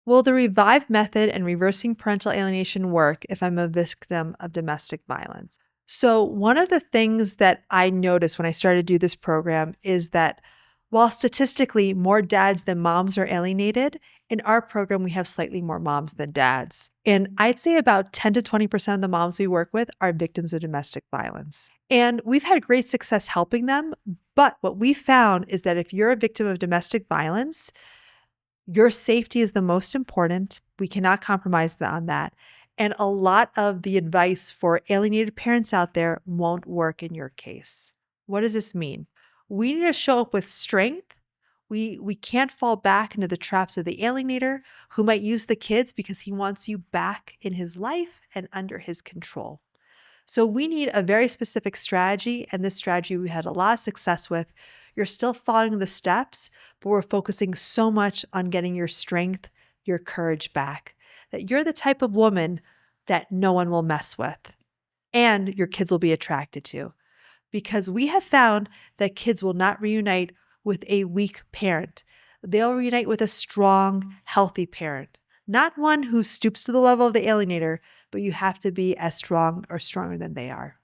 Will the revive method and reversing parental alienation work if I'm a victim of domestic violence? So, one of the things that I noticed when I started to do this program is that while statistically more dads than moms are alienated, in our program we have slightly more moms than dads. And I'd say about 10 to 20% of the moms we work with are victims of domestic violence. And we've had great success helping them. But what we found is that if you're a victim of domestic violence, your safety is the most important. We cannot compromise on that. And a lot of the advice for alienated parents out there won't work in your case. What does this mean? We need to show up with strength. We can't fall back into the traps of the alienator who might use the kids because he wants you back in his life and under his control. So we need a very specific strategy, and this strategy we had a lot of success with. You're still following the steps, but we're focusing so much on getting your strength, your courage back, that you're the type of woman that no one will mess with and your kids will be attracted to. Because we have found that kids will not reunite with a weak parent. They'll reunite with a strong, healthy parent, not one who stoops to the level of the alienator, but you have to be as strong or stronger than they are.